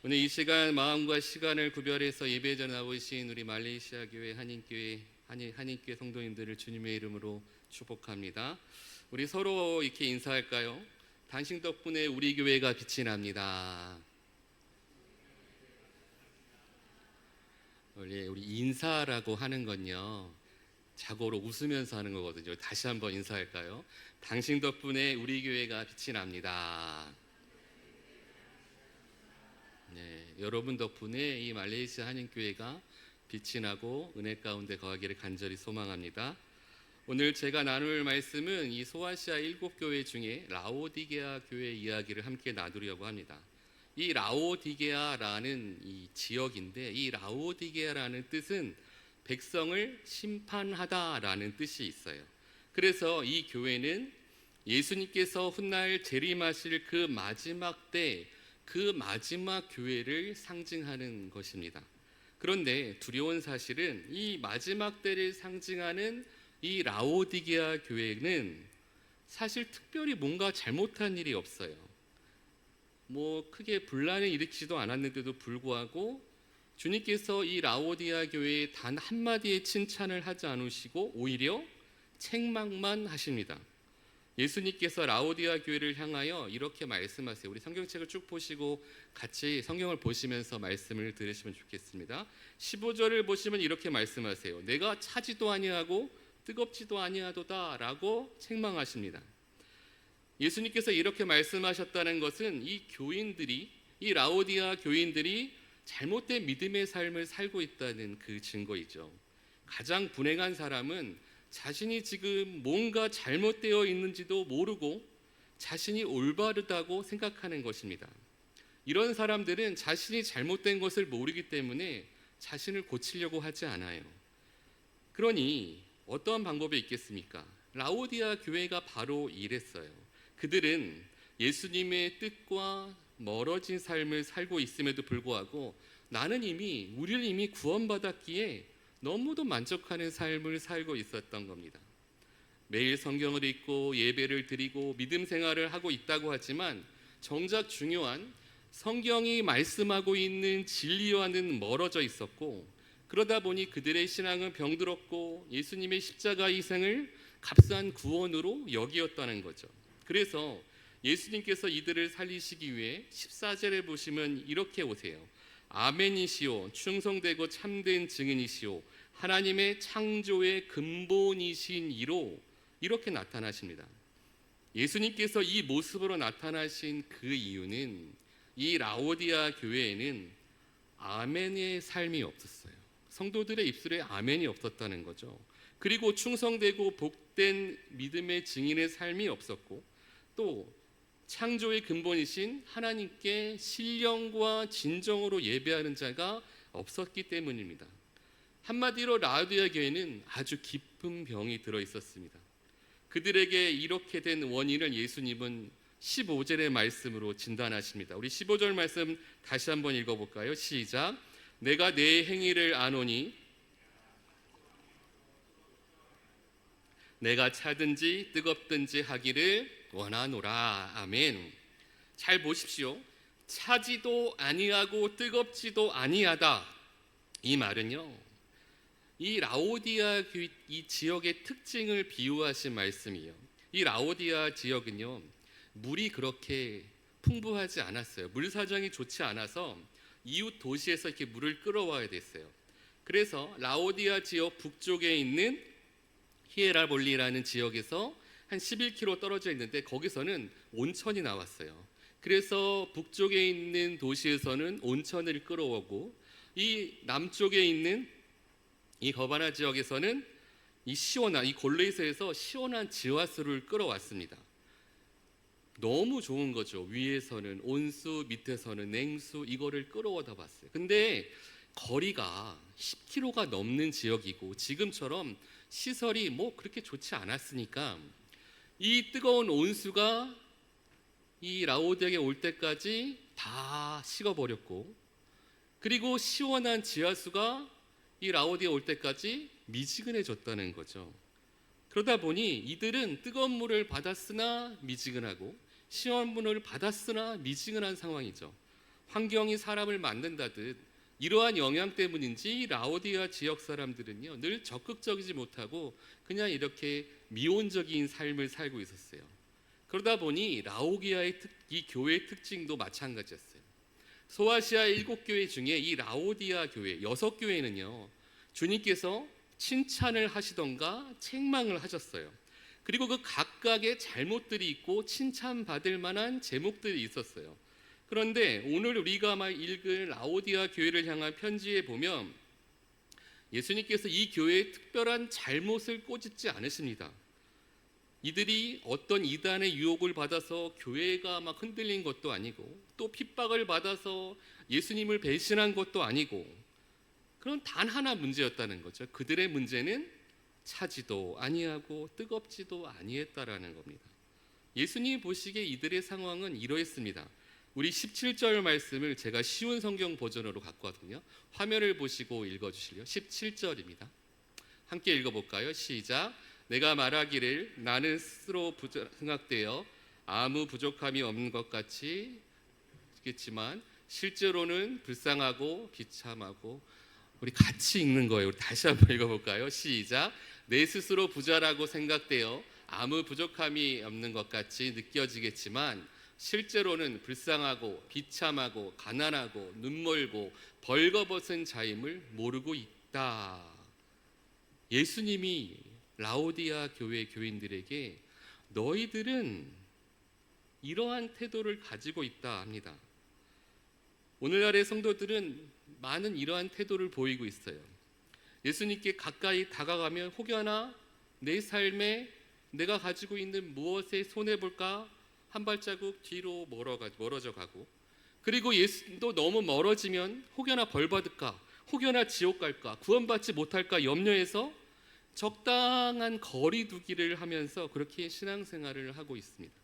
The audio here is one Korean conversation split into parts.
오늘 이 시간 마음과 시간을 구별해서 예배에 나오신 우리 말레이시아 교회 한인교회 성도님들을 주님의 이름으로 축복합니다. 우리 서로 이렇게 인사할까요? 당신 덕분에 우리 교회가 빛이 납니다. 원래 우리 인사라고 하는 건요, 자고로 웃으면서 하는 거거든요. 다시 한번 인사할까요? 당신 덕분에 우리 교회가 빛이 납니다. 네, 여러분 덕분에 이 말레이시아 한인교회가 빛이 나고 은혜 가운데 거하기를 간절히 소망합니다. 오늘 제가 나눌 말씀은 이 소아시아 7교회 중에 라오디게아 교회 이야기를 함께 나누려고 합니다. 이 라오디게아라는 이 지역인데, 이 라오디게아라는 뜻은 백성을 심판하다라는 뜻이 있어요. 그래서 이 교회는 예수님께서 훗날 재림하실 그 마지막 때 그 마지막 교회를 상징하는 것입니다. 그런데 두려운 사실은 이 마지막 때를 상징하는 이 라오디게아 교회는 사실 특별히 뭔가 잘못한 일이 없어요. 크게 분란을 일으키지도 않았는데도 불구하고 주님께서 이 라오디게아 교회에 단 한마디의 칭찬을 하지 않으시고 오히려 책망만 하십니다. 예수님께서 라오디게아 교회를 향하여 이렇게 말씀하세요. 우리 성경책을 쭉 보시고 같이 성경을 보시면서 말씀을 들으시면 좋겠습니다. 15절을 보시면 이렇게 말씀하세요. 내가 차지도 아니하고 뜨겁지도 아니하도다 라고 책망하십니다. 예수님께서 이렇게 말씀하셨다는 것은 이 교인들이, 이 라오디게아 교인들이 잘못된 믿음의 삶을 살고 있다는 그 증거이죠. 가장 불행한 사람은 자신이 지금 뭔가 잘못되어 있는지도 모르고 자신이 올바르다고 생각하는 것입니다. 이런 사람들은 자신이 잘못된 것을 모르기 때문에 자신을 고치려고 하지 않아요. 그러니 어떠한 방법이 있겠습니까? 라오디게아 교회가 바로 이랬어요. 그들은 예수님의 뜻과 멀어진 삶을 살고 있음에도 불구하고 우리는 이미 구원받았기에 너무도 만족하는 삶을 살고 있었던 겁니다. 매일 성경을 읽고 예배를 드리고 믿음 생활을 하고 있다고 하지만 정작 중요한 성경이 말씀하고 있는 진리와는 멀어져 있었고, 그러다 보니 그들의 신앙은 병들었고 예수님의 십자가 희생을 값싼 구원으로 여기었다는 거죠. 그래서 예수님께서 이들을 살리시기 위해 14절에 보시면 이렇게 오세요. 아멘이시오, 충성되고 참된 증인이시오, 하나님의 창조의 근본이신 이로 이렇게 나타나십니다. 예수님께서 이 모습으로 나타나신 그 이유는 이 라오디게아 교회에는 아멘의 삶이 없었어요. 성도들의 입술에 아멘이 없었다는 거죠. 그리고 충성되고 복된 믿음의 증인의 삶이 없었고, 또 창조의 근본이신 하나님께 신령과 진정으로 예배하는 자가 없었기 때문입니다. 한마디로 라오디게아 교회는 아주 깊은 병이 들어 있었습니다. 그들에게 이렇게 된 원인을 예수님은 15절의 말씀으로 진단하십니다. 우리 15절 말씀 다시 한번 읽어볼까요? 시작. 내가 내 행위를 아노니 내가 차든지 뜨겁든지 하기를 원하노라. 아멘. 잘 보십시오. 차지도 아니하고 뜨겁지도 아니하다. 이 말은요, 이 라오디게아 이 지역의 특징을 비유하신 말씀이에요. 이 라오디게아 지역은요, 물이 그렇게 풍부하지 않았어요. 물 사정이 좋지 않아서 이웃 도시에서 이렇게 물을 끌어와야 됐어요. 그래서 라오디게아 지역 북쪽에 있는 히에라볼리라는 지역에서 한 11km 떨어져 있는데 거기서는 온천이 나왔어요. 그래서 북쪽에 있는 도시에서는 온천을 끌어오고, 이 남쪽에 있는 이 거바나 지역에서는 이 골레이서에서 시원한 지하수를 끌어왔습니다. 너무 좋은 거죠. 위에서는 온수, 밑에서는 냉수, 이거를 끌어오다 봤어요. 근데 거리가 10km가 넘는 지역이고 지금처럼 시설이 그렇게 좋지 않았으니까 이 뜨거운 온수가 이 라오디게아에 올 때까지 다 식어버렸고, 그리고 시원한 지하수가 이 라오디게아에 올 때까지 미지근해졌다는 거죠. 그러다 보니 이들은 뜨거운 물을 받았으나 미지근하고 시원한 물을 받았으나 미지근한 상황이죠. 환경이 사람을 만든다듯 이러한 영향 때문인지 라오디아 지역 사람들은요 늘 적극적이지 못하고 그냥 이렇게 미온적인 삶을 살고 있었어요. 그러다 보니 라오디아의 이 교회의 특징도 마찬가지였어요. 소아시아 7교회 중에 이 라오디아 교회 6교회는요 주님께서 칭찬을 하시던가 책망을 하셨어요. 그리고 그 각각의 잘못들이 있고 칭찬받을 만한 제목들이 있었어요. 그런데 오늘 우리가 읽은 라오디아 교회를 향한 편지에 보면 예수님께서 이 교회에 특별한 잘못을 꼬집지 않으십니다. 이들이 어떤 이단의 유혹을 받아서 교회가 막 흔들린 것도 아니고 또 핍박을 받아서 예수님을 배신한 것도 아니고 그런 단 하나 문제였다는 거죠. 그들의 문제는 차지도 아니하고 뜨겁지도 아니했다라는 겁니다. 예수님이 보시기에 이들의 상황은 이러했습니다. 우리 17절 말씀을 제가 쉬운 성경 버전으로 갖고 왔거든요. 화면을 보시고 읽어주실래요? 17절입니다. 함께 읽어볼까요? 시작. 내가 말하기를 나는 스스로 생각되어 아무 부족함이 없는 것 같이 있겠지만 실제로는 불쌍하고 비참하고 우리 같이 읽는 거예요. 우리 다시 한번 읽어볼까요? 시작. 내 스스로 부자라고 생각되어 아무 부족함이 없는 것 같이 느껴지겠지만 실제로는 불쌍하고 비참하고 가난하고 눈멀고 벌거벗은 자임을 모르고 있다. 예수님이 라오디아 교회 교인들에게 너희들은 이러한 태도를 가지고 있다 합니다. 오늘날의 성도들은 많은 이러한 태도를 보이고 있어요. 예수님께 가까이 다가가면 혹여나 내 삶에 내가 가지고 있는 무엇에 손해볼까 한 발자국 뒤로 멀어져 가고, 그리고 예수도 너무 멀어지면 혹여나 벌 받을까, 혹여나 지옥 갈까, 구원받지 못할까 염려해서 적당한 거리 두기를 하면서 그렇게 신앙생활을 하고 있습니다.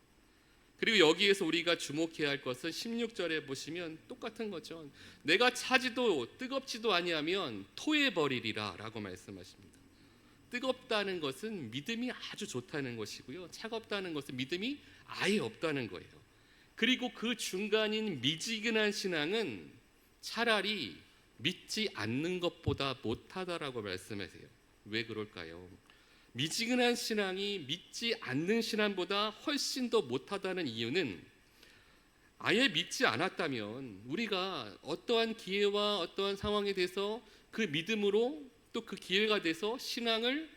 그리고 여기에서 우리가 주목해야 할 것은 16절에 보시면 똑같은 거죠. 내가 차지도 뜨겁지도 아니하면 토해버리리라 라고 말씀하십니다. 뜨겁다는 것은 믿음이 아주 좋다는 것이고요, 차갑다는 것은 믿음이 아예 없다는 거예요. 그리고 그 중간인 미지근한 신앙은 차라리 믿지 않는 것보다 못하다라고 말씀하세요. 왜 그럴까요? 미지근한 신앙이 믿지 않는 신앙보다 훨씬 더 못하다는 이유는 아예 믿지 않았다면 우리가 어떠한 기회와 어떠한 상황에 대해서 그 믿음으로 또 그 기회가 돼서 신앙을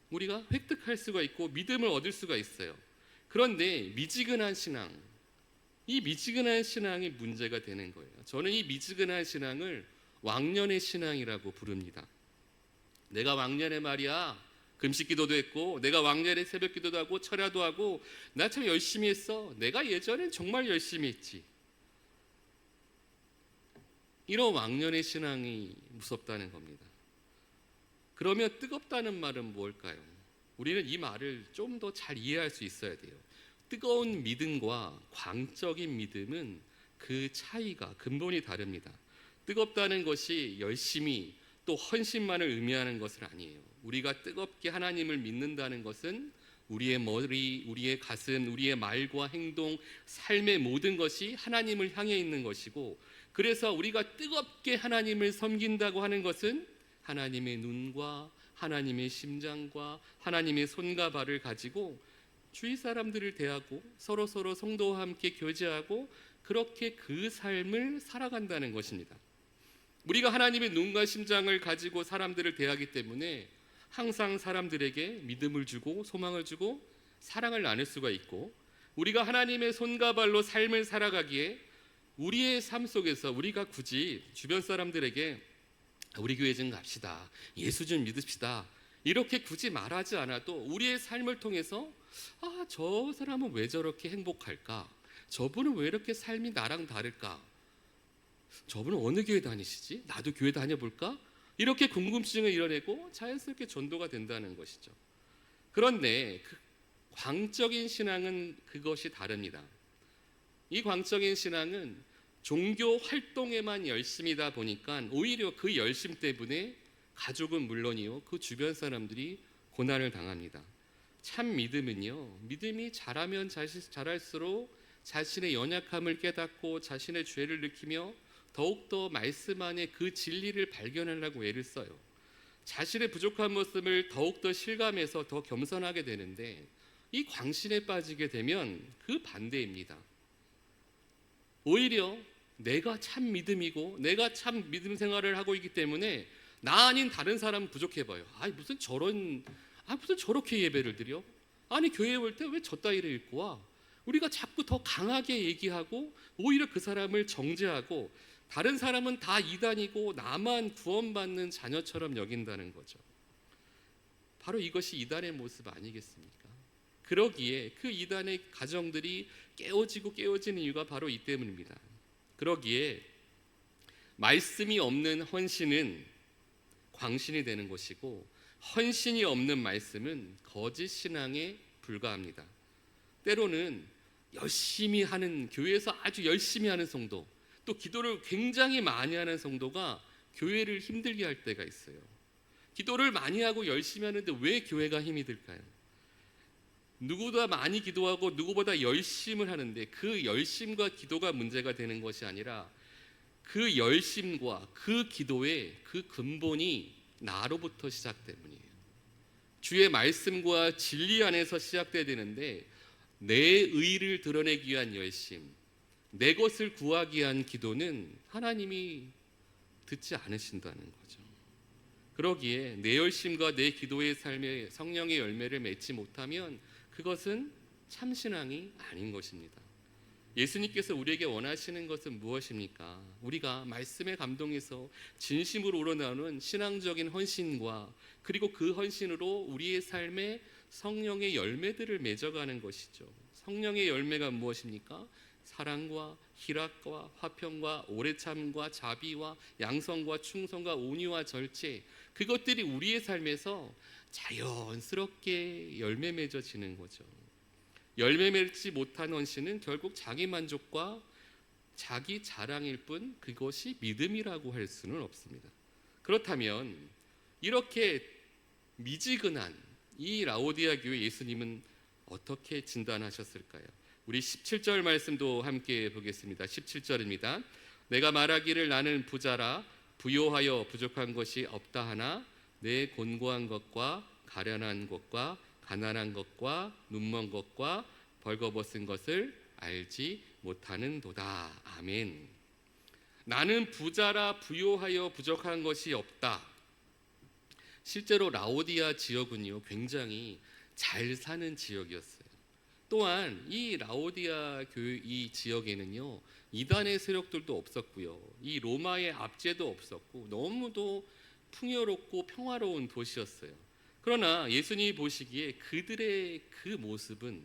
우리가 획득할 수가 있고 믿음을 얻을 수가 있어요. 그런데 미지근한 신앙, 이 미지근한 신앙이 문제가 되는 거예요. 저는 이 미지근한 신앙을 왕년의 신앙이라고 부릅니다. 내가 왕년에 말이야 금식 기도도 했고, 내가 왕년에 새벽 기도도 하고 철야도 하고 나 참 열심히 했어. 내가 예전엔 정말 열심히 했지. 이런 왕년의 신앙이 무섭다는 겁니다. 그러면 뜨겁다는 말은 뭘까요? 우리는 이 말을 좀 더 잘 이해할 수 있어야 돼요. 뜨거운 믿음과 광적인 믿음은 그 차이가 근본이 다릅니다. 뜨겁다는 것이 열심히 또 헌신만을 의미하는 것은 아니에요. 우리가 뜨겁게 하나님을 믿는다는 것은 우리의 머리, 우리의 가슴, 우리의 말과 행동, 삶의 모든 것이 하나님을 향해 있는 것이고, 그래서 우리가 뜨겁게 하나님을 섬긴다고 하는 것은 하나님의 눈과 하나님의 심장과 하나님의 손과 발을 가지고 주위 사람들을 대하고 서로 성도와 함께 교제하고 그렇게 그 삶을 살아간다는 것입니다. 우리가 하나님의 눈과 심장을 가지고 사람들을 대하기 때문에 항상 사람들에게 믿음을 주고 소망을 주고 사랑을 나눌 수가 있고, 우리가 하나님의 손과 발로 삶을 살아가기에 우리의 삶 속에서 우리가 굳이 주변 사람들에게 우리 교회 좀 갑시다, 예수 좀 믿읍시다, 이렇게 굳이 말하지 않아도 우리의 삶을 통해서 저 사람은 왜 저렇게 행복할까, 저분은 왜 이렇게 삶이 나랑 다를까, 저분은 어느 교회 다니시지? 나도 교회 다녀볼까? 이렇게 궁금증을 이뤄내고 자연스럽게 전도가 된다는 것이죠. 그런데 그 광적인 신앙은 그것이 다릅니다. 이 광적인 신앙은 종교 활동에만 열심이다 보니까 오히려 그 열심 때문에 가족은 물론이요, 그 주변 사람들이 고난을 당합니다. 참 믿음은요, 믿음이 자라면 자랄수록 자신의 연약함을 깨닫고 자신의 죄를 느끼며 더욱더 말씀 안에 그 진리를 발견하려고 애를 써요. 자신의 부족한 모습을 더욱더 실감해서 더 겸손하게 되는데, 이 광신에 빠지게 되면 그 반대입니다. 오히려 내가 참 믿음이고 내가 참 믿음 생활을 하고 있기 때문에 나 아닌 다른 사람은 부족해 봐요. 무슨 저렇게 예배를 드려? 아니 교회 올 때 왜 저 따위를 읽고 와? 우리가 자꾸 더 강하게 얘기하고 오히려 그 사람을 정죄하고 다른 사람은 다 이단이고 나만 구원받는 자녀처럼 여긴다는 거죠. 바로 이것이 이단의 모습 아니겠습니까? 그러기에 그 이단의 가정들이 깨어지는 이유가 바로 이 때문입니다. 그러기에 말씀이 없는 헌신은 광신이 되는 것이고, 헌신이 없는 말씀은 거짓 신앙에 불과합니다. 때로는 열심히 하는, 교회에서 아주 열심히 하는 성도, 또 기도를 굉장히 많이 하는 성도가 교회를 힘들게 할 때가 있어요. 기도를 많이 하고 열심히 하는데 왜 교회가 힘이 들까요? 누구보다 많이 기도하고 누구보다 열심을 하는데 그 열심과 기도가 문제가 되는 것이 아니라 그 열심과 그 기도의 그 근본이 나로부터 시작되문이에요. 주의 말씀과 진리 안에서 시작돼야 되는데, 내 의를 드러내기 위한 열심, 내 것을 구하기 위한 기도는 하나님이 듣지 않으신다는 거죠. 그러기에 내 열심과 내 기도의 삶에 성령의 열매를 맺지 못하면 그것은 참신앙이 아닌 것입니다. 예수님께서 우리에게 원하시는 것은 무엇입니까? 우리가 말씀에 감동해서 진심으로 우러나오는 신앙적인 헌신과, 그리고 그 헌신으로 우리의 삶에 성령의 열매들을 맺어가는 것이죠. 성령의 열매가 무엇입니까? 사랑과 희락과 화평과 오래참과 자비와 양성과 충성과 온유와 절제, 그것들이 우리의 삶에서 자연스럽게 열매 맺어지는 거죠. 열매 맺지 못한 헌신은 결국 자기 만족과 자기 자랑일 뿐 그것이 믿음이라고 할 수는 없습니다. 그렇다면 이렇게 미지근한 이 라오디아 교회 예수님은 어떻게 진단하셨을까요? 우리 17절 말씀도 함께 보겠습니다. 17절입니다. 내가 말하기를 나는 부자라 부요하여 부족한 것이 없다 하나 내 곤고한 것과 가련한 것과 가난한 것과 눈먼 것과 벌거벗은 것을 알지 못하는도다. 아멘. 나는 부자라 부요하여 부족한 것이 없다. 실제로 라오디아 지역은요, 굉장히 잘 사는 지역이었어요. 또한 이 라오디아 교회 이 지역에는요, 이단의 세력들도 없었고요, 이 로마의 압제도 없었고 너무도 풍요롭고 평화로운 도시였어요. 그러나 예수님이 보시기에 그들의 그 모습은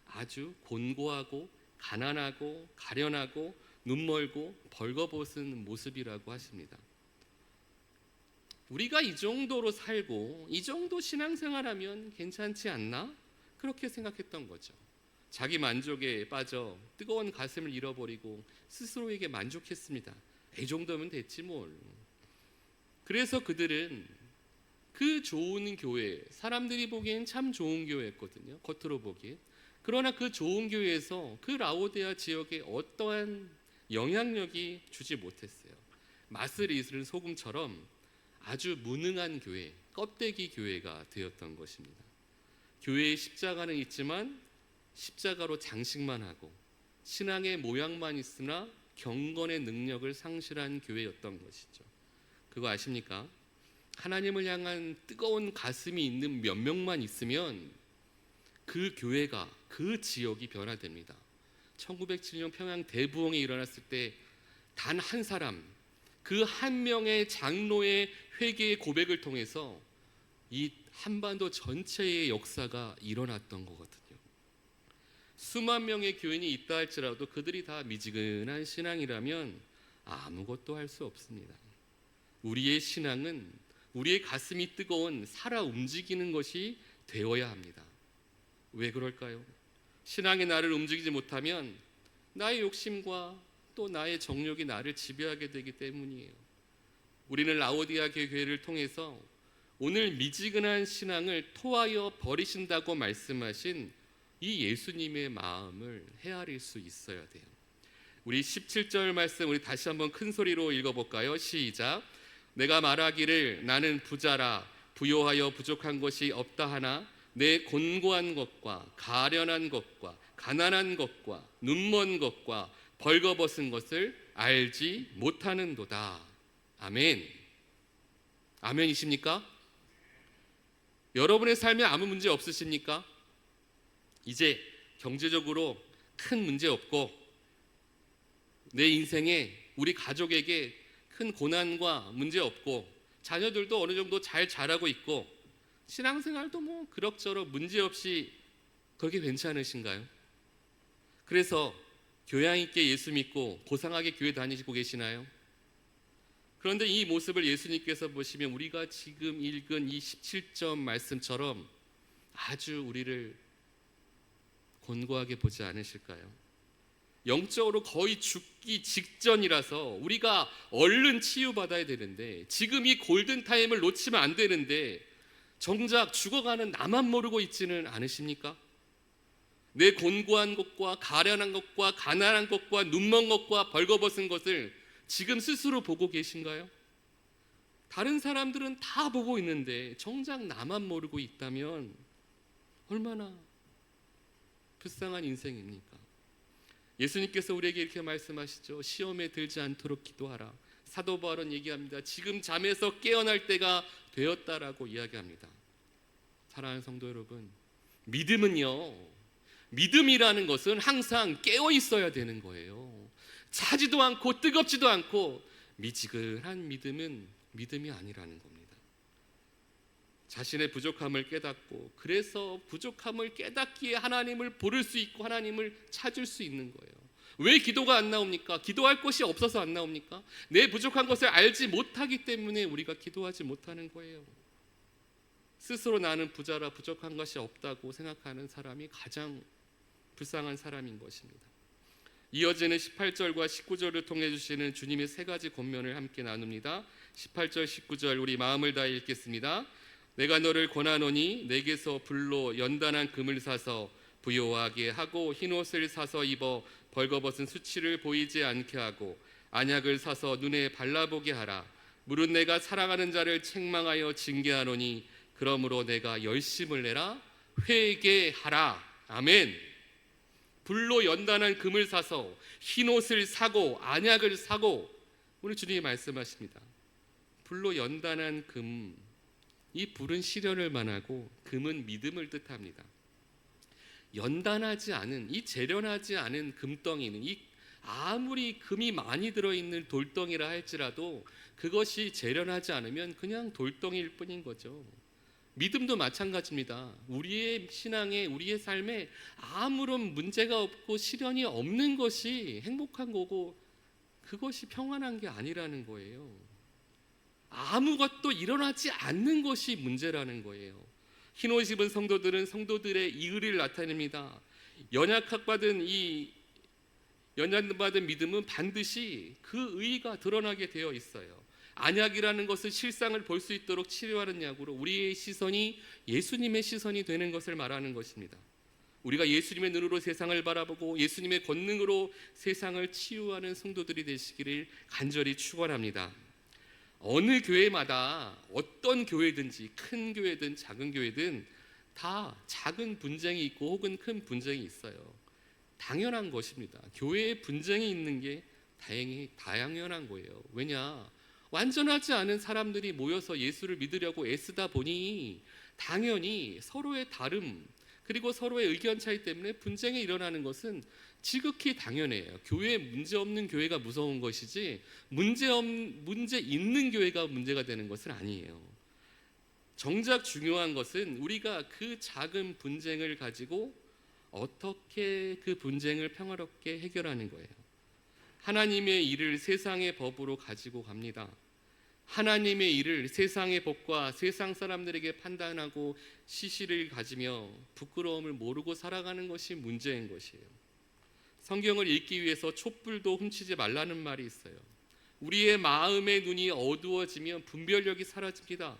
아주 곤고하고 가난하고 가련하고 눈멀고 벌거벗은 모습이라고 하십니다. 우리가 이 정도로 살고 이 정도 신앙생활하면 괜찮지 않나? 그렇게 생각했던 거죠. 자기 만족에 빠져 뜨거운 가슴을 잃어버리고 스스로에게 만족했습니다. 이 정도면 됐지 뭘. 그래서 그들은 그 좋은 교회, 사람들이 보기엔 참 좋은 교회였거든요, 겉으로 보기엔. 그러나 그 좋은 교회에서 그 라오디아 지역에 어떠한 영향력이 주지 못했어요. 맛을 잊은 소금처럼 아주 무능한 교회, 껍데기 교회가 되었던 것입니다. 교회에 십자가는 있지만 십자가로 장식만 하고 신앙의 모양만 있으나 경건의 능력을 상실한 교회였던 것이죠. 그거 아십니까? 하나님을 향한 뜨거운 가슴이 있는 몇 명만 있으면 그 교회가, 그 지역이 변화됩니다. 1907년 평양 대부흥이 일어났을 때 단 한 사람, 그 한 명의 장로의 회개의 고백을 통해서 이 한반도 전체의 역사가 일어났던 거거든요. 수만 명의 교인이 있다 할지라도 그들이 다 미지근한 신앙이라면 아무것도 할 수 없습니다. 우리의 신앙은 우리의 가슴이 뜨거운 살아 움직이는 것이 되어야 합니다. 왜 그럴까요? 신앙의 나를 움직이지 못하면 나의 욕심과 또 나의 정욕이 나를 지배하게 되기 때문이에요. 우리는 라오디아 교회를 통해서 오늘 미지근한 신앙을 토하여 버리신다고 말씀하신 이 예수님의 마음을 헤아릴 수 있어야 돼요. 우리 17절 말씀 우리 다시 한번 큰 소리로 읽어볼까요? 시작. 내가 말하기를 나는 부자라 부요하여 부족한 것이 없다 하나 내 곤고한 것과 가련한 것과 가난한 것과 눈먼 것과 벌거벗은 것을 알지 못하는도다. 아멘. 아멘이십니까? 여러분의 삶에 아무 문제 없으십니까? 이제 경제적으로 큰 문제 없고 내 인생에 우리 가족에게 큰 고난과 문제 없고 자녀들도 어느 정도 잘 자라고 있고 신앙생활도 뭐 그럭저럭 문제 없이 그렇게 괜찮으신가요? 그래서 교양 있게 예수 믿고 고상하게 교회 다니시고 계시나요? 그런데 이 모습을 예수님께서 보시면 우리가 지금 읽은 이 17점 말씀처럼 아주 우리를 곤고하게 보지 않으실까요? 영적으로 거의 죽기 직전이라서 우리가 얼른 치유받아야 되는데 지금 이 골든타임을 놓치면 안 되는데 정작 죽어가는 나만 모르고 있지는 않으십니까? 내 곤고한 것과 가련한 것과 가난한 것과 눈먼 것과 벌거벗은 것을 지금 스스로 보고 계신가요? 다른 사람들은 다 보고 있는데 정작 나만 모르고 있다면 얼마나 불쌍한 인생입니까? 예수님께서 우리에게 이렇게 말씀하시죠. 시험에 들지 않도록 기도하라. 사도 바울은 얘기합니다. 지금 잠에서 깨어날 때가 되었다라고 이야기합니다. 사랑하는 성도 여러분, 믿음이라는 것은 항상 깨어 있어야 되는 거예요. 차지도 않고 뜨겁지도 않고 미지근한 믿음은 믿음이 아니라는 겁니다. 자신의 부족함을 깨닫고 그래서 부족함을 깨닫기에 하나님을 부를 수 있고 하나님을 찾을 수 있는 거예요. 왜 기도가 안 나옵니까? 기도할 것이 없어서 안 나옵니까? 내 부족한 것을 알지 못하기 때문에 우리가 기도하지 못하는 거예요. 스스로 나는 부자라 부족한 것이 없다고 생각하는 사람이 가장 불쌍한 사람인 것입니다. 이어지는 18절과 19절을 통해 주시는 주님의 세 가지 권면을 함께 나눕니다. 18절 19절 우리 마음을 다해 읽겠습니다. 내가 너를 권하노니 내게서 불로 연단한 금을 사서 부요하게 하고 흰옷을 사서 입어 벌거벗은 수치를 보이지 않게 하고 안약을 사서 눈에 발라보게 하라. 물은 내가 사랑하는 자를 책망하여 징계하노니 그러므로 내가 열심을 내라 회개하라. 아멘. 불로 연단한 금을 사서 흰옷을 사고 안약을 사고 오늘 주님이 말씀하십니다. 불로 연단한 금, 이 불은 시련을 말하고 금은 믿음을 뜻합니다. 연단하지 않은 이 재련하지 않은 금덩이는 이 아무리 금이 많이 들어있는 돌덩이라 할지라도 그것이 재련하지 않으면 그냥 돌덩이일 뿐인 거죠. 믿음도 마찬가지입니다. 우리의 신앙에 우리의 삶에 아무런 문제가 없고 시련이 없는 것이 행복한 거고 그것이 평안한 게 아니라는 거예요. 아무것도 일어나지 않는 것이 문제라는 거예요. 흰옷 입은 성도들은 성도들의 의를 나타냅니다. 연약받은 믿음은 반드시 그 의가 드러나게 되어 있어요. 안약이라는 것은 실상을 볼 수 있도록 치료하는 약으로 우리의 시선이 예수님의 시선이 되는 것을 말하는 것입니다. 우리가 예수님의 눈으로 세상을 바라보고 예수님의 권능으로 세상을 치유하는 성도들이 되시기를 간절히 축원합니다. 어느 교회마다 어떤 교회든지 큰 교회든 작은 교회든 다 작은 분쟁이 있고 혹은 큰 분쟁이 있어요. 당연한 것입니다. 교회에 분쟁이 있는 게 다행히 당연한 거예요. 왜냐? 완전하지 않은 사람들이 모여서 예수를 믿으려고 애쓰다 보니 당연히 서로의 다름 그리고 서로의 의견 차이 때문에 분쟁이 일어나는 것은 지극히 당연해요. 교회에 문제 없는 교회가 무서운 것이지 문제 있는 교회가 문제가 되는 것은 아니에요. 정작 중요한 것은 우리가 그 작은 분쟁을 가지고 어떻게 그 분쟁을 평화롭게 해결하는 거예요. 하나님의 일을 세상의 법으로 가지고 갑니다. 하나님의 일을 세상의 법과 세상 사람들에게 판단하고 시시를 가지며 부끄러움을 모르고 살아가는 것이 문제인 것이에요. 성경을 읽기 위해서 촛불도 훔치지 말라는 말이 있어요. 우리의 마음의 눈이 어두워지면 분별력이 사라집니다.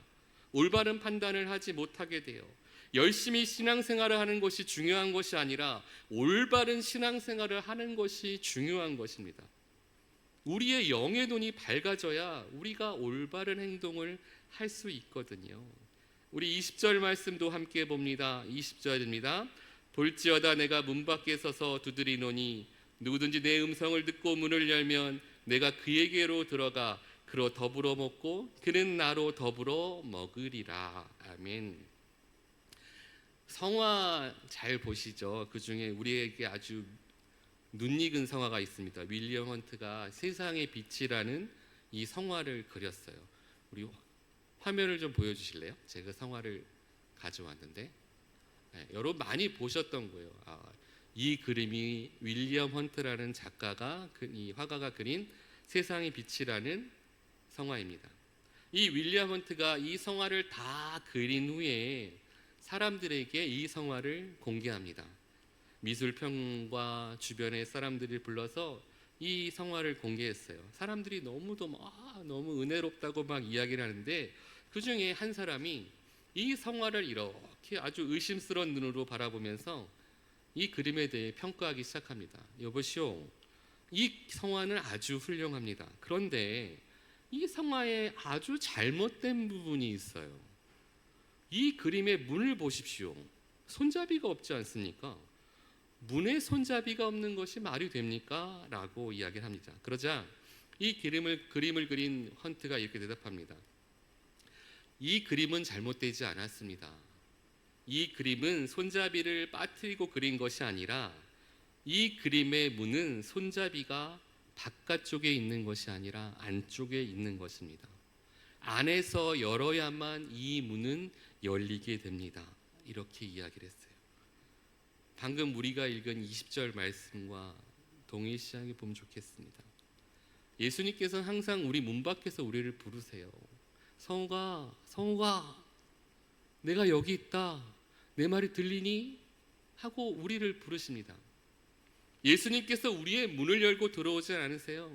올바른 판단을 하지 못하게 돼요. 열심히 신앙생활을 하는 것이 중요한 것이 아니라 올바른 신앙생활을 하는 것이 중요한 것입니다. 우리의 영의 눈이 밝아져야 우리가 올바른 행동을 할 수 있거든요. 우리 20절 말씀도 함께 봅니다. 20절입니다. 볼지어다 내가 문 밖에 서서 두드리노니 누구든지 내 음성을 듣고 문을 열면 내가 그에게로 들어가 그로 더불어 먹고 그는 나로 더불어 먹으리라. 아멘. 성화 잘 보시죠. 그 중에 우리에게 아주 눈익은 성화가 있습니다. 윌리엄 헌트가 세상의 빛이라는 이 성화를 그렸어요. 우리 화면을 좀 보여주실래요? 제가 성화를 가져왔는데 여러분 많이 보셨던 거예요. 이 그림이 윌리엄 헌트라는 작가가 이 화가가 그린 세상의 빛이라는 성화입니다. 이 윌리엄 헌트가 이 성화를 다 그린 후에 사람들에게 이 성화를 공개합니다. 미술평과 주변의 사람들이 불러서 이 성화를 공개했어요. 사람들이 너무 은혜롭다고 막 이야기를 하는데 그 중에 한 사람이 이 성화를 이렇게 아주 의심스러운 눈으로 바라보면서 이 그림에 대해 평가하기 시작합니다. 여보시오, 이 성화는 아주 훌륭합니다. 그런데 이 성화에 아주 잘못된 부분이 있어요. 이 그림의 문을 보십시오. 손잡이가 없지 않습니까? 문에 손잡이가 없는 것이 말이 됩니까? 라고 이야기를 합니다. 그러자 이 그림을 그린 헌트가 이렇게 대답합니다. 이 그림은 잘못되지 않았습니다. 이 그림은 손잡이를 빠뜨리고 그린 것이 아니라 이 그림의 문은 손잡이가 바깥쪽에 있는 것이 아니라 안쪽에 있는 것입니다. 안에서 열어야만 이 문은 열리게 됩니다. 이렇게 이야기를 했어요. 방금 우리가 읽은 20절 말씀과 동일시하게 보면 좋겠습니다. 예수님께서는 항상 우리 문 밖에서 우리를 부르세요. 성우가 내가 여기 있다. 내 말이 들리니? 하고 우리를 부르십니다. 예수님께서 우리의 문을 열고 들어오지 않으세요.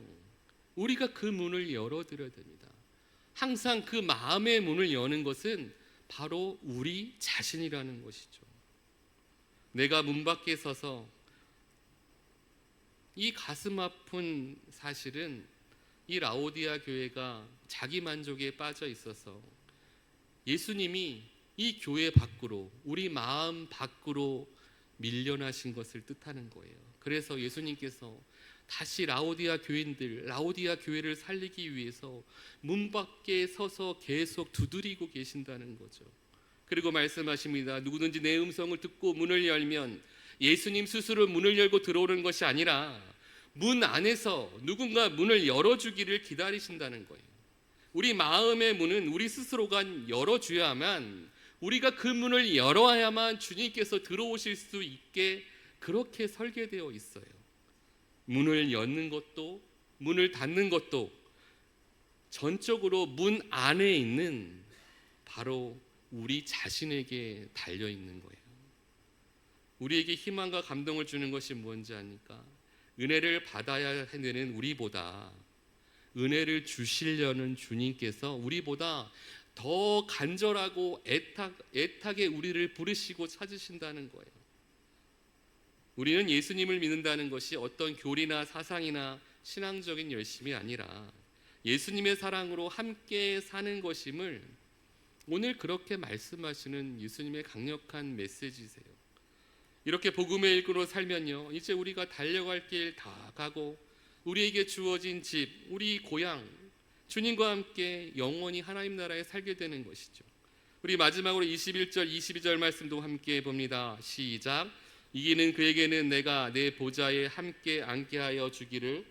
우리가 그 문을 열어드려야 됩니다. 항상 그 마음의 문을 여는 것은 바로 우리 자신이라는 것이죠. 내가 문 밖에 서서 이 가슴 아픈 사실은 이 라오디아 교회가 자기 만족에 빠져 있어서 예수님이 이 교회 밖으로 우리 마음 밖으로 밀려나신 것을 뜻하는 거예요. 그래서 예수님께서 다시 라오디아 교회를 살리기 위해서 문 밖에 서서 계속 두드리고 계신다는 거죠. 그리고 말씀하십니다. 누구든지 내 음성을 듣고 문을 열면 예수님 스스로 문을 열고 들어오는 것이 아니라 문 안에서 누군가 문을 열어주기를 기다리신다는 거예요. 우리 마음의 문은 우리 스스로가 열어줘야만, 우리가 그 문을 열어야만 주님께서 들어오실 수 있게 그렇게 설계되어 있어요. 문을 여는 것도 문을 닫는 것도 전적으로 문 안에 있는 바로 우리 자신에게 달려 있는 거예요. 우리에게 희망과 감동을 주는 것이 뭔지 아십니까? 은혜를 받아야 되는 우리보다 은혜를 주시려는 주님께서 우리보다 더 간절하고 애타게 우리를 부르시고 찾으신다는 거예요. 우리는 예수님을 믿는다는 것이 어떤 교리나 사상이나 신앙적인 열심이 아니라 예수님의 사랑으로 함께 사는 것임을 오늘 그렇게 말씀하시는 예수님의 강력한 메시지세요. 이렇게 복음의 일꾼으로 살면요, 이제 우리가 달려갈 길 다 가고 우리에게 주어진 집, 우리 고향, 주님과 함께 영원히 하나님 나라에 살게 되는 것이죠. 우리 마지막으로 21절, 22절 말씀도 함께 봅니다. 시작. 이기는 그에게는 내가 내 보좌에 함께 앉게 하여 주기를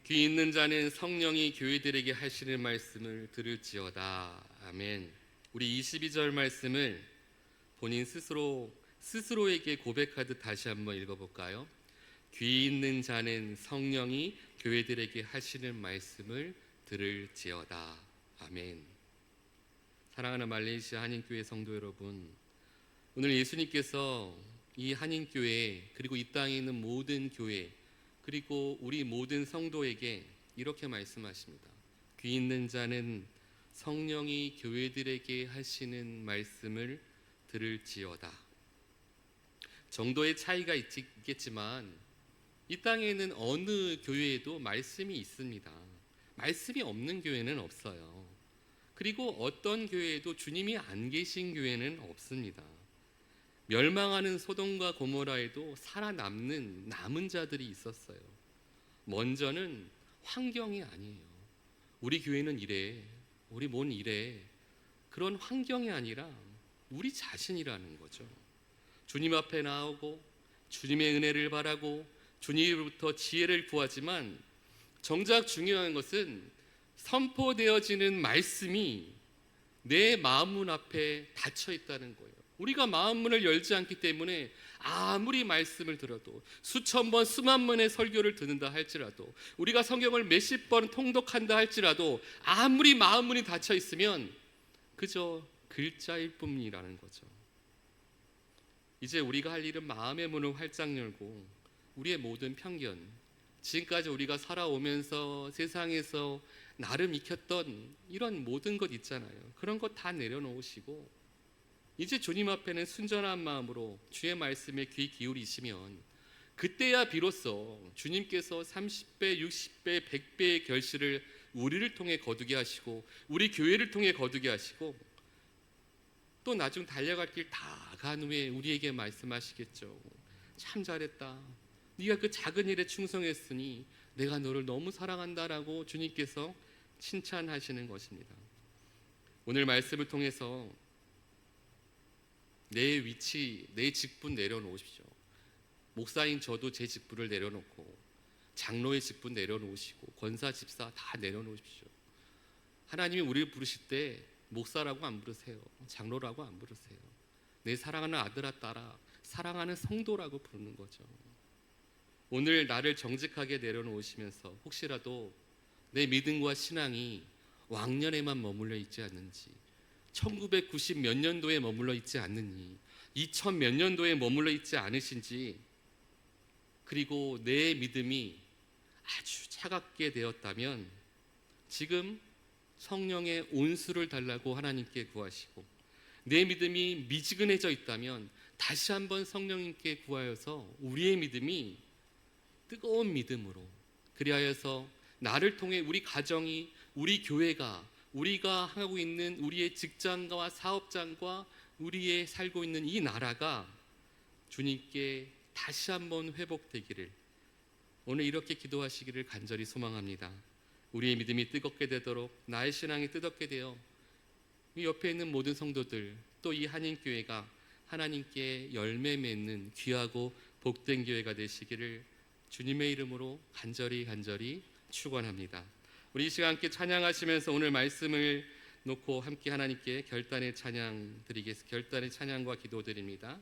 귀 있는 자는 성령이 교회들에게 하시는 말씀을 들을지어다. 아멘. 우리 22절 말씀을 본인 스스로에게 고백하듯 다시 한번 읽어볼까요? 귀 있는 자는 성령이 교회들에게 하시는 말씀을 들을지어다. 아멘. 사랑하는 말레이시아 한인교회 성도 여러분, 오늘 예수님께서 이 한인교회 그리고 이 땅에 있는 모든 교회 그리고 우리 모든 성도에게 이렇게 말씀하십니다. 귀 있는 자는 성령이 교회들에게 하시는 말씀을 들을지어다. 정도의 차이가 있겠지만 이 땅에는 어느 교회에도 말씀이 있습니다. 말씀이 없는 교회는 없어요. 그리고 어떤 교회에도 주님이 안 계신 교회는 없습니다. 멸망하는 소돔과 고모라에도 살아남는 남은 자들이 있었어요. 먼저는 환경이 아니에요. 우리 교회는 이래, 우리 뭔 이래, 그런 환경이 아니라 우리 자신이라는 거죠. 주님 앞에 나오고 주님의 은혜를 바라고 주님으로부터 지혜를 구하지만 정작 중요한 것은 선포되어지는 말씀이 내 마음문 앞에 닫혀 있다는 거예요. 우리가 마음문을 열지 않기 때문에 아무리 말씀을 들어도 수천 번 수만 번의 설교를 듣는다 할지라도 우리가 성경을 몇십 번 통독한다 할지라도 아무리 마음문이 닫혀 있으면 그저 글자일 뿐이라는 거죠. 이제 우리가 할 일은 마음의 문을 활짝 열고 우리의 모든 편견, 지금까지 우리가 살아오면서 세상에서 나름 익혔던 이런 모든 것 있잖아요. 그런 것 다 내려놓으시고 이제 주님 앞에는 순전한 마음으로 주의 말씀에 귀 기울이시면 그때야 비로소 주님께서 30배, 60배, 100배의 결실을 우리를 통해 거두게 하시고 우리 교회를 통해 거두게 하시고 또 나중 달려갈 길 다 간 후에 우리에게 말씀하시겠죠. 참 잘했다. 네가 그 작은 일에 충성했으니 내가 너를 너무 사랑한다라고 주님께서 칭찬하시는 것입니다. 오늘 말씀을 통해서 내 위치, 내 직분 내려놓으십시오. 목사인 저도 제 직분을 내려놓고 장로의 직분 내려놓으시고 권사, 집사 다 내려놓으십시오. 하나님이 우리를 부르실 때 목사라고 안 부르세요. 장로라고 안 부르세요. 내 사랑하는 아들아 딸아, 사랑하는 성도라고 부르는 거죠. 오늘 나를 정직하게 내려놓으시면서 혹시라도 내 믿음과 신앙이 왕년에만 머물러 있지 않는지, 1990 몇 년도에 머물러 있지 않느니, 2000 몇 년도에 머물러 있지 않으신지, 그리고 내 믿음이 아주 차갑게 되었다면 지금 성령의 온수를 달라고 하나님께 구하시고, 내 믿음이 미지근해져 있다면 다시 한번 성령님께 구하여서 우리의 믿음이 뜨거운 믿음으로, 그리하여서 나를 통해 우리 가정이, 우리 교회가, 우리가 하고 있는 우리의 직장과 사업장과 우리의 살고 있는 이 나라가 주님께 다시 한번 회복되기를 오늘 이렇게 기도하시기를 간절히 소망합니다. 우리의 믿음이 뜨겁게 되도록, 나의 신앙이 뜨겁게 되어 이 옆에 있는 모든 성도들, 또 이 한인교회가 하나님께 열매 맺는 귀하고 복된 교회가 되시기를 주님의 이름으로 간절히 축원합니다. 우리 이 시간 함께 찬양하시면서 오늘 말씀을 놓고 함께 하나님께 결단의 찬양 드리겠습니다. 결단의 찬양과 기도 드립니다.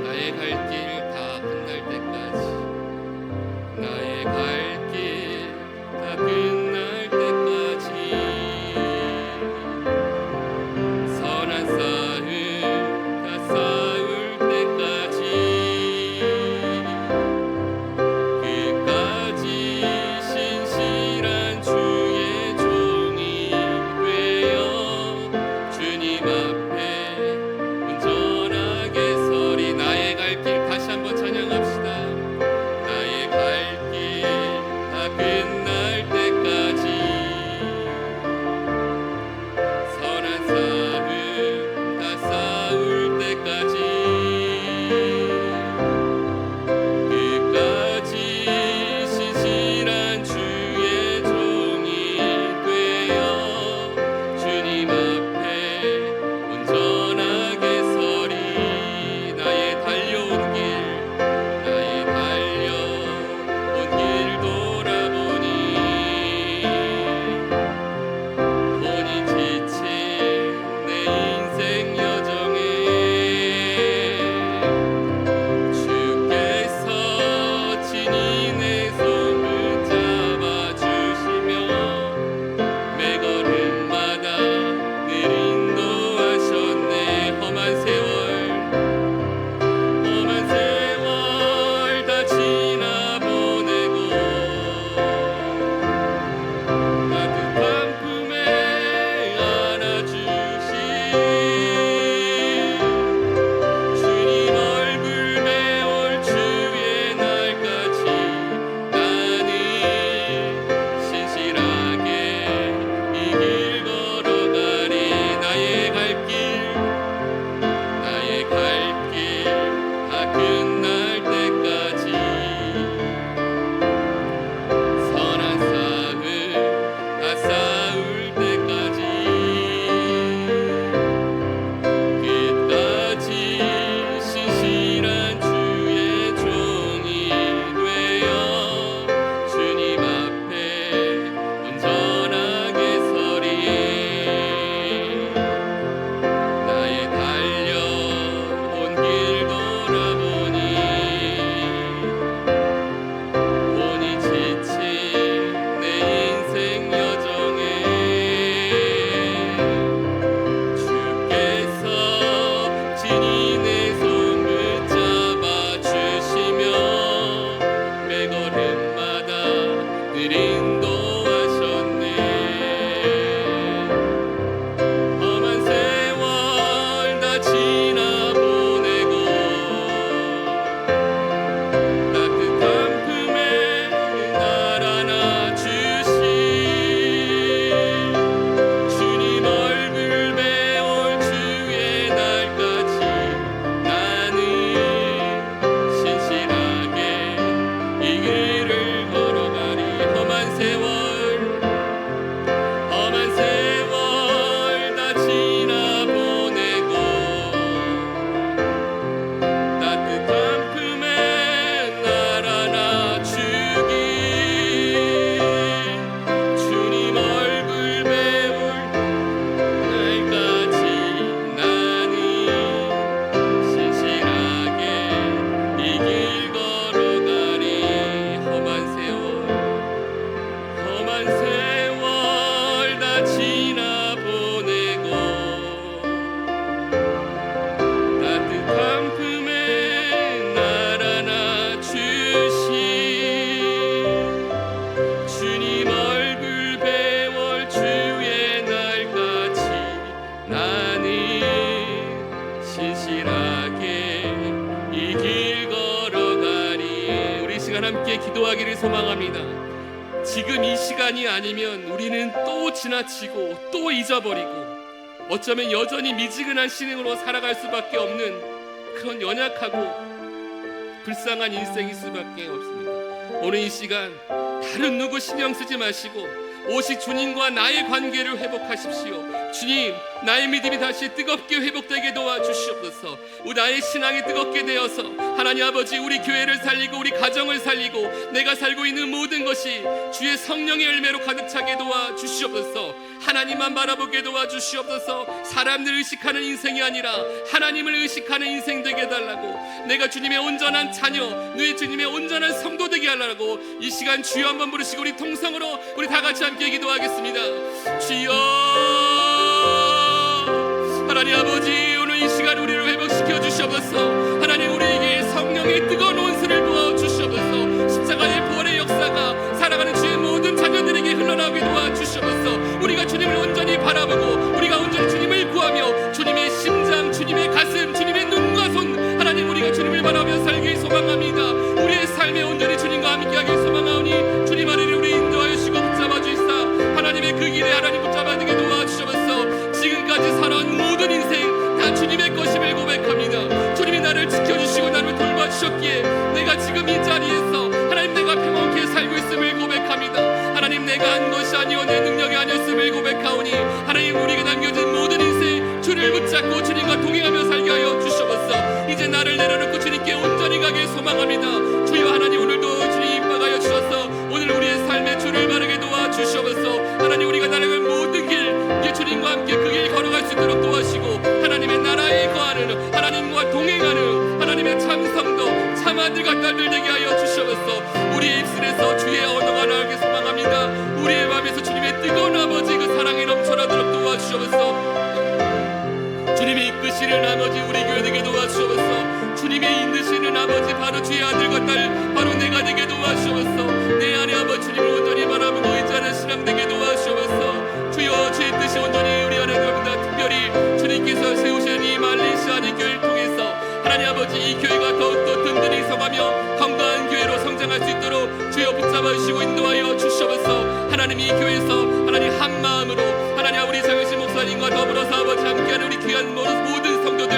나의 갈 길 다 끝날 때까지, 나의 갈 길 다 끝날 때까지 선한 싸움 다 싸울 때까지 끝까지 시간이 아니면 우리는 또 지나치고 또 잊어버리고 어쩌면 여전히 미지근한 신앙으로 살아갈 수밖에 없는 그런 연약하고 불쌍한 인생일 수밖에 없습니다. 오늘 이 시간 다른 누구 신경 쓰지 마시고 오직 주님과 나의 관계를 회복하십시오. 주님, 나의 믿음이 다시 뜨겁게 회복되게 도와주시옵소서. 나의 신앙이 뜨겁게 되어서 하나님 아버지 우리 교회를 살리고 우리 가정을 살리고 내가 살고 있는 모든 것이 주의 성령의 열매로 가득 차게 도와주시옵소서. 하나님만 바라보게 도와주시옵소서. 사람들 의식하는 인생이 아니라 하나님을 의식하는 인생 되게 해달라고, 내가 주님의 온전한 자녀, 너의 주님의 온전한 성도 되게 하려고 이 시간 주여 한번 부르시고 우리 통성으로 우리 다 같이 함께 기도하겠습니다. 주여, 하나님 아버지 오늘 이 시간 우리를 회복시켜 주시옵소서. 하나님 우리에게 성령의 뜨거운 온수를 부어 주시옵소서. 십자가의 부활의 역사가 살아가는 주의 모든 자녀들에게 흘러나오게 도와주시옵소서. 우리가 주님을 온전히 바라보고 우리가 온전히 주님을 구하며 주님의 심장, 주님의 가슴, 주님의 눈과 손, 하나님 우리가 주님을 바라보며 살길 소망합니다. 우리의 삶에 온전히 주님과 함께하길 소망하오니 주님 아래를 우리 인도하여 주시고 붙잡아 주시사 하나님의 그 길에 하나님 붙잡아 되게 도와주시옵소서. 지금까지 살아온 모든 인생 다 주님의 것임을 고백합니다. 주님이 나를 지켜주시고 나를 돌봐주셨기에 내가 지금 이 자리에서 하나님 내가 평온케 살고 있음을 고백합니다. 하나님 내가 한 것이 아니오 내 능력이 아니었음을 고백하오니 하나님 우리에게 남겨진 모든 인생 주를 붙잡고 주님과 동행하며 살게 하여 주시옵소서. 이제 나를 내려놓고 주님께 온전히 가길 소망합니다. 주여 하나님 오늘도 주님 임박하여 주셔서 오늘 우리의 삶에 주를 바르게 도와주시옵소서. 하나님 우리가 나아갈 모든 길 주님과 함께 그 길 걸어갈 수 있도록 도와주시고 하나님의 나라에 거하는 하나님과 동행하는 하나님의 참성도 참아들과 딸들 되게 하여 주시옵소서. 우리의 입술에서 주의 언어가 나오게 소망합니다. 우리의 마음에서 주님의 뜨거운 아버지 그 사랑이 넘쳐나도록 도와주시옵소서. 주님이 이끄시는 아버지 우리 교회 되게 도와주시옵소서. 주님이 인도시는 아버지 바로 주의 아들과 딸 바로 내가 되게 도와주시옵소서. 내 안에 아버지 주님을 온전히 바라보고 의지하는 신앙 되게 도와주시옵소서. 주여 주의 뜻이 온전히 우리 안에 들어옵니다. 특별히 주님께서 세우신 이 말레이시아의 교회를 통해서 하나님 아버지 이 교회가 더욱더 든든히 서가며 건강한 교회로 성장할 수 있도록 주여 붙잡아 주시고 인도하여 주시옵소서. 하나님 이 교회에서 하나님 한 마음으로 하나님 우리 장영신 목사님과 더불어서 아버지 함께하는 우리 귀한 모든 성도들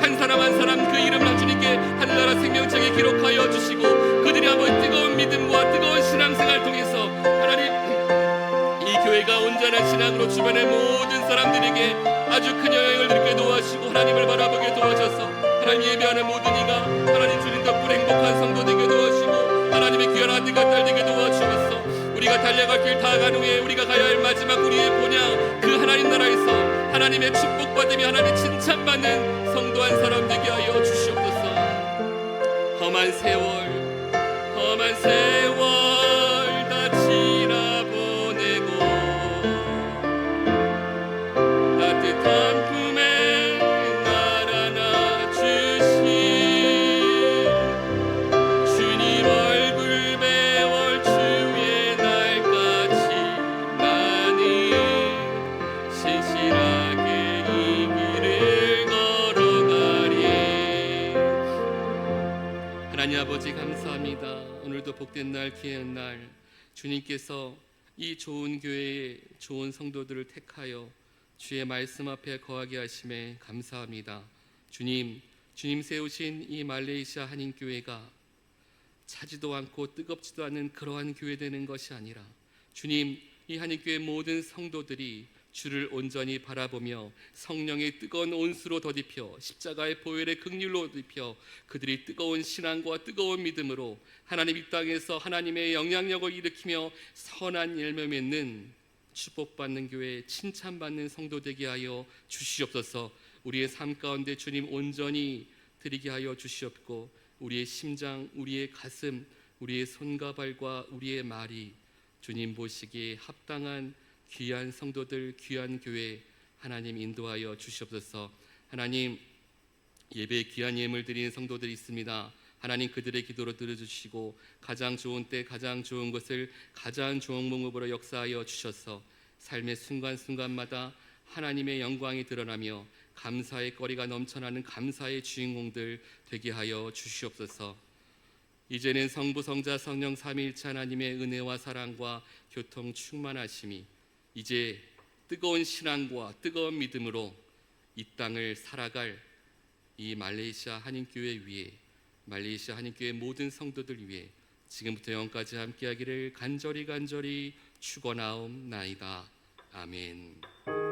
한 사람 한 사람 그 이름을 주님께 하늘나라 생명책에 기록하여 주시고 그들이 아버지 뜨거운 믿음과 뜨거운 신앙생활을 통해서 하나님 이 교회가 온전한 신앙으로 주변의 모든 사람들에게 아주 큰 영향을 드리게 도와주시고 하나님을 바라보게 도와줘서 하나님 예배하는 모든 이가 하나님 주님 덕분에 행복한 성도 되게 도와주시고 하나님의 귀한 아들과 딸 되게 도와주셔서 우리가 달려갈 길 다 간 후에 우리가 가야 할 마지막 우리의 본향 그 하나님 나라에서 하나님의 축복받으며 하나님 칭찬받는 성도 한 사람 되게 하여 주시옵소서. 험한 세월 다 지나보내고 따뜻한 품에 날 안아주신 주님 얼굴 배울 주의 날까지 나는 신실하게 이 길을 걸어가리. 하나님 아버지 감사합니다. 오늘도 복된 날 귀한 날 주님께서 이 좋은 교회에 좋은 성도들을 택하여 주의 말씀 앞에 거하게 하심에 감사합니다. 주님 세우신 이 말레이시아 한인교회가 차지도 않고 뜨겁지도 않은 그러한 교회 되는 것이 아니라 주님 이 한인교회 모든 성도들이 주를 온전히 바라보며 성령의 뜨거운 온수로 덧입혀 십자가의 보혈의 긍휼로 덧입혀 그들이 뜨거운 신앙과 뜨거운 믿음으로 하나님 이 땅에서 하나님의 영향력을 일으키며 선한 열매 맺는 축복받는 교회 칭찬받는 성도 되게 하여 주시옵소서. 우리의 삶 가운데 주님 온전히 드리게 하여 주시옵고 우리의 심장, 우리의 가슴, 우리의 손과 발과 우리의 말이 주님 보시기에 합당한 귀한 성도들, 귀한 교회 하나님 인도하여 주시옵소서. 하나님 예배에 귀한 예물 드리는 성도들이 있습니다. 하나님 그들의 기도로 들어주시고 가장 좋은 때 가장 좋은 것을 가장 좋은 방법으로 역사하여 주셔서 삶의 순간순간마다 하나님의 영광이 드러나며 감사의 거리가 넘쳐나는 감사의 주인공들 되게 하여 주시옵소서. 이제는 성부, 성자, 성령 삼위일체 하나님의 은혜와 사랑과 교통 충만하심이 이제 뜨거운 신앙과 뜨거운 믿음으로 이 땅을 살아갈 이 말레이시아 한인교회 위에, 말레이시아 한인교회 모든 성도들 위해 지금부터 영원까지 함께하기를 간절히 축원하옵나이다. 아멘.